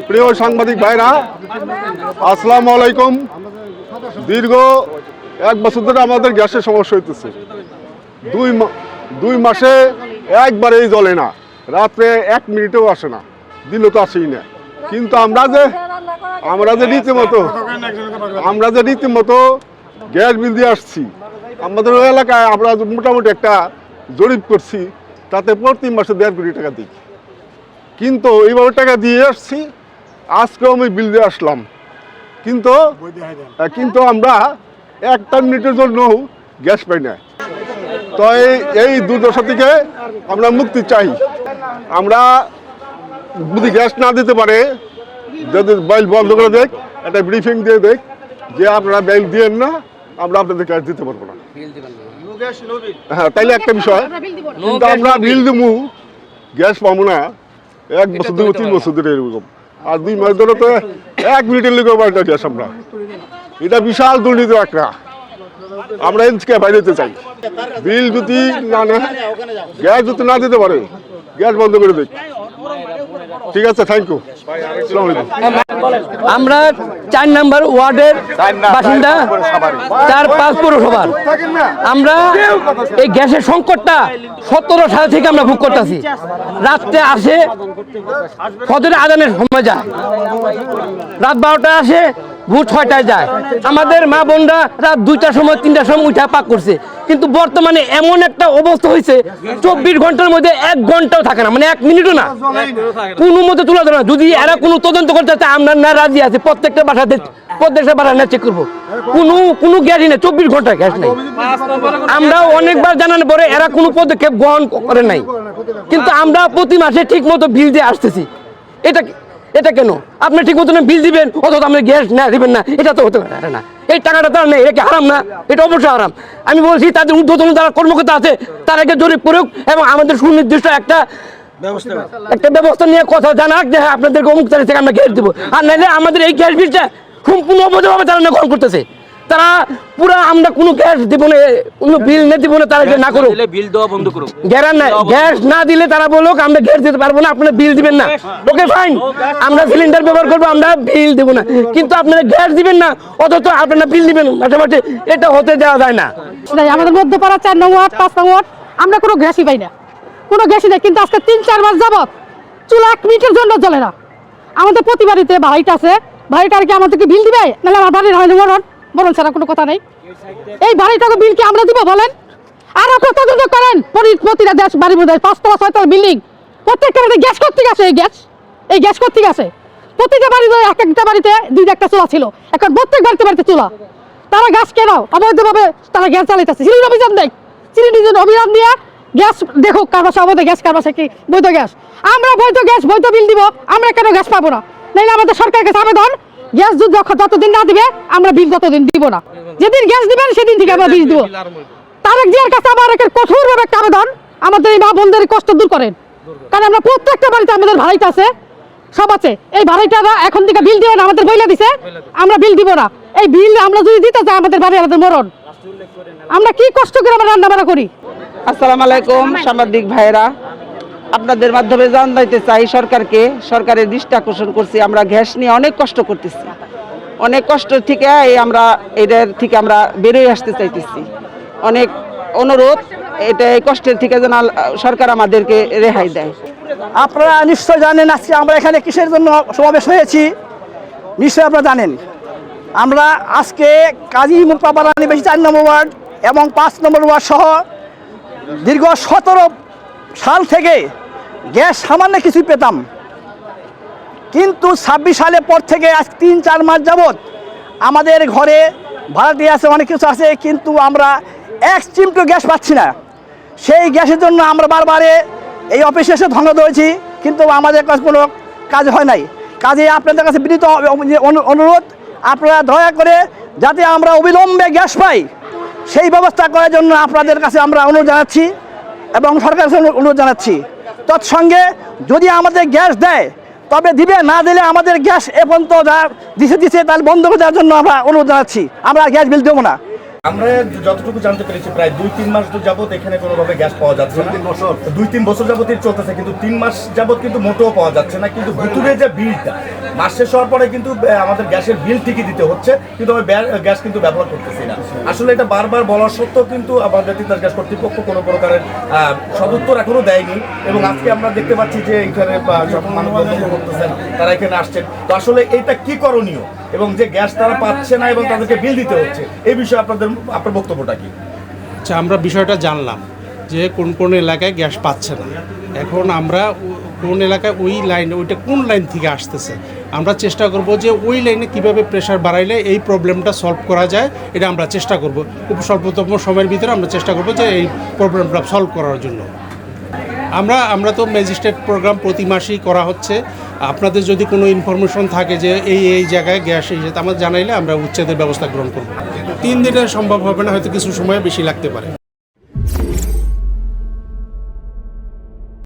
প্রিয় সাংবাদিক ভাইরা, আসসালামু আলাইকুম। দীর্ঘ 1 বছর ধরে আমাদের গ্যাসের সমস্যা হইতেছে। 2 মাসে একবারেই জ্বলে না, রাত্রে 1 মিনিটেও আসে না, দিনও তো আসেই না। কিন্তু আমরা যে রীতিমতো গ্যাস বিল দিয়ে আসছি, আমাদের ওই এলাকায় আমরা মোটামুটি একটা জরিপ করছি, তাতে প্রতি মাসে 1.5 কোটি টাকা দিই। কিন্তু এইভাবে টাকা দিয়ে আসছি, আজকেও আমি বিল দিয়ে আসলাম, কিন্তু আমরা 1 মিনিটের জন্য গ্যাস পাই না। তো এই দুর্দশা থেকে আমরা মুক্তি চাই। আমরা যদি গ্যাস না দিতে পারে, যদি বাইল বন্ধ করে দেখ, একটা ব্রিফিং দিয়ে দেখ যে আপনারা বাইল দিয়েন না, আমরা আপনাদের গ্যাস দিতে পারবো না। হ্যাঁ, তাইলে একটা বিষয়। কিন্তু আমরা বিল দেবো, গ্যাস পাবো না 1 বছর 3 বছর ধরে এরকম। আর 2 মাস ধরে তো 1 মিনিটের লিখে পাল্টা গ্যাস আমরা। এটা বিশাল দুর্নীতি একটা। আমরা এনকে বাইরে যেতে চাই। বিল যদি না নেয়, গ্যাস যদি না দিতে পারে, গ্যাস বন্ধ করে দেখ। ঠিক আছে, থ্যাংক ইউ। আমরা 4 নম্বর ওয়ার্ডের বাসিন্দা, 4-5 পৌরসভার। আমরা এই গ্যাসের সংকটটা 17 সাল থেকে আমরা ভোগ করতেছি। রাত্রে আসে, ফজরের আজানের সময় যায়, রাত 12টায় আসে, ভোর 6টায় যায়। আমাদের মা বোনরা রাত 2টার সময় 3টার সময় উঠা পাক করছে। কিন্তু বর্তমানে এমন একটা অবস্থা হয়েছে, 24 ঘন্টার মধ্যে 1 ঘন্টাও থাকে না, মানে 1 মিনিটও না, কোনো মতে তোলা যাবে না। যদি এরা কোনো তদন্ত করতে চায়, আমরা না রাজি আছি। প্রত্যেকটা বাসা না চেক করবো, কোনো গ্যাসই নেই, 24 ঘন্টা গ্যাস নেই। আমরা অনেকবার জানানোর পরে এরা কোনো পদক্ষেপ গ্রহণ করে নাই। কিন্তু আমরা প্রতি মাসে ঠিক মতো বিল দিয়ে আসতেছি। এটা কেন? আপনি ঠিক মতো বিল দিবেন, অথচ আপনি গ্যাস না দিবেন না, এটা তো হতে পারে না। এই টাকাটা তার নেই, এটা কি হারাম না? এটা অবশ্যই হারাম। আমি বলছি, তাদের ঊর্ধ্বতন যারা কর্মকর্তা আছে, তারাকে জরিপ করুক এবং আমাদের সুনির্দিষ্ট একটা ব্যবস্থা নিয়ে কথা জানাক যে হ্যাঁ, আপনাদেরকে অমুক তারিখ থেকে আমরা গ্যাস দেবো। আর নাহলে আমাদের এই গ্যাস বিলটা সম্পূর্ণ অবৈধভাবে তারা গ্রহণ করতেছে। তারা পুরা আমরা কোনো গ্যাস দিব না, কোনো বিল না দিব না, তারা না করুক, বিল দেওয়া বন্ধ করুক। গ্যাস না দিলে তারা বলুক আমরা গ্যাস দিতে পারবো না, আপনারা বিল দিবেন না, ওকে ফাইন, আমরা সিলিন্ডার ব্যবহার করবো, আমরা বিল দেবো না। কিন্তু আপনারা গ্যাস দিবেন না, অথচ আপনারা বিল দিবেন মাঝে মাঝে, এটা হতে দেওয়া যায় না। আমাদের মধ্যপাড়া 4 নং ওয়ার্ড, 5 নং ওয়ার্ড, আমরা কোনো গ্যাসই পাই না, কোনো গ্যাসই নেই। কিন্তু আজকে 3-4 মাস যাবত চুলা 1 মিনিটের জন্য জ্বলে না। আমাদের প্রতি বাড়িতে ভাড়াইটা আছে, ভাড়াইটা আর কি আমাদেরকে বিল দিবে, নাহলে আমার বাড়ির হয়নি মরণ ছাড়া কোনো কথা নেই। এই বাড়িটাকে বিল কি আমরা দিব বলেন? আর আপনারা তদন্ত করেন, প্রতিটা দেশ বাড়ির মধ্যে 5তলা 6তলা বিল্ডিং, প্রত্যেকটা বাড়িতে গ্যাস কোত্থেকে আসে? এই গ্যাস কোত্থেকে আসে? প্রতিটা বাড়িতে একটা বাড়িতে 2-1টা চুলা ছিল, এখন প্রত্যেক বাড়িতে চুলা। তারা গ্যাস কেন অবৈধভাবে তারা গ্যাস চালাইতেছে? সিলিন্ডার অভিযান দেখ, সিলিন্ডার অভিযান দিয়ে গ্যাস দেখো কার বাসা অবৈধ গ্যাস, কার বাসা কি বৈধ গ্যাস। আমরা বৈধ গ্যাস বৈধ বিল দিব, আমরা কেন গ্যাস পাবো না? নাইলে আমাদের সরকারের কাছে আবেদন, গ্যাস যতদিন না দিবে আমরা বিল ততদিন দিব না। যেদিন গ্যাস দিবেন সেদিন থেকে আমরা বিল দিব। তারেক জিয়ার কাছে আমার কঠোরভাবে একটা আবেদন, আমাদের এই মা বোনদের কষ্ট দূর করেন। কারণ আমরা প্রত্যেকটা বাড়িতে আমাদের ভাড়াইটা আছে, সব আছে। এই ভাড়াইটারা এখন থেকে বিল দিবেন, আমাদের বইলা দিছে, আমরা বিল দিব না। এই বিল আমরা যদি দিতে চাই, আমাদের বাড়ি আমাদের মরণ। আমরা কি কষ্ট করে আমরা রান্না বান্না করি। আসসালামু আলাইকুম সাংবাদিক ভাইরা, আপনাদের মাধ্যমে জানাইতে চাই সরকারকে, সরকারের দৃষ্টি আকর্ষণ করছি। আমরা গ্যাস নিয়ে অনেক কষ্ট করতেছি, অনেক কষ্ট থেকে এটার থেকে আমরা বেরোয় আসতে চাইতেছি। অনেক অনুরোধ, এই কষ্টের থেকে যেন সরকার আমাদেরকে রেহাই দেয়। আপনারা নিশ্চয় জানেন আজকে আমরা এখানে কিসের জন্য সমাবেশ হয়েছি, নিশ্চয় আপনারা জানেন। আমরা আজকে কাজী মুক্তাপাড়া নিবাসী 4 নম্বর ওয়ার্ড এবং 5 নম্বর ওয়ার্ড সহ দীর্ঘ 17 সাল থেকে গ্যাস সামান্য কিছুই পেতাম, কিন্তু 26 সালের পর থেকে আজ 3-4 মাস যাবৎ আমাদের ঘরে ভাড়াটি আছে, অনেক কিছু আছে, কিন্তু আমরা 1 চিমটো গ্যাস পাচ্ছি না। সেই গ্যাসের জন্য আমরা বারবারে এই অফিসে এসে ধন্যবাদ হয়েছি, কিন্তু আমাদের কাছে কোনো কাজ হয় নাই। কাজে আপনাদের কাছে বিনীত অনুরোধ, আপনারা দয়া করে যাতে আমরা অবিলম্বে গ্যাস পাই সেই ব্যবস্থা করার জন্য আপনাদের কাছে আমরা অনুরোধ জানাচ্ছি এবং সরকারের কাছে অনুরোধ জানাচ্ছি। তৎসঙ্গে যদি আমাদের গ্যাস দেয় তবে দিবে, না দিলে আমাদের গ্যাস এ পর্যন্ত যা দিছে তাহলে বন্ধ করে দেওয়ার জন্য আমরা অনুরোধ জানাচ্ছি। আমরা গ্যাস বিল দেবো না। আমরা যতটুকু জানতে পেরেছি প্রায় 2-3 মাস যাবত এখানে কোনোভাবে গ্যাস পাওয়া যাচ্ছে না। 2-3 বছর যাবতই চলতেছে, কিন্তু 3 মাস যাবত কিন্তু মোটেও পাওয়া যাচ্ছে না। কিন্তু ভুতুরে যে বিলটা মাস শেষ হওয়ার পরে কিন্তু আমাদের গ্যাসের বিল ঠিকই দিতে হচ্ছে, কিন্তু আমি গ্যাস কিন্তু ব্যবহার করতেছি না। আসলে এটা বারবার বলার সত্ত্বেও কিন্তু আমাদের তিতাস গ্যাস কর্তৃপক্ষ কোনো প্রকারের সদুত্তর এখনো দেয়নি। এবং আজকে আমরা দেখতে পাচ্ছি যে এখানে সব মানুষ বন্ধ করতেছেন, তারা এখানে আসছেন। তো আসলে এটা কি করণীয়, এবং যে গ্যাস তারা পাচ্ছে না এবং তাদেরকে বিল দিতে হচ্ছে, এই বিষয়ে আপনার বক্তব্যটা কি? আচ্ছা, আমরা বিষয়টা জানলাম যে কোন কোন এলাকায় গ্যাস পাচ্ছে না। এখন আমরা কোন এলাকায় ওই লাইন, ওইটা কোন লাইন থেকে আসতেছে, আমরা চেষ্টা করব যে ওই লাইনে কিভাবে প্রেশার বাড়াইলে এই প্রবলেমটা সলভ করা যায়, এটা আমরা চেষ্টা করব। খুব স্বল্পতম সময়ের ভিতরে আমরা চেষ্টা করব যে এই প্রবলেমটা সলভ করার জন্য। আমরা তো ম্যাজিস্ট্রেট প্রোগ্রাম প্রতি মাসেই করা হচ্ছে। আপনাদের যদি কোনো ইনফরমেশন থাকে যে এই জায়গায় গ্যাস এসেছে, আমাদের জানাইলে আমরা উচ্ছেদের ব্যবস্থা গ্রহণ করব। 3 দিনে সম্ভব হবে না, হয়তো কিছু সময় বেশি লাগতে পারে।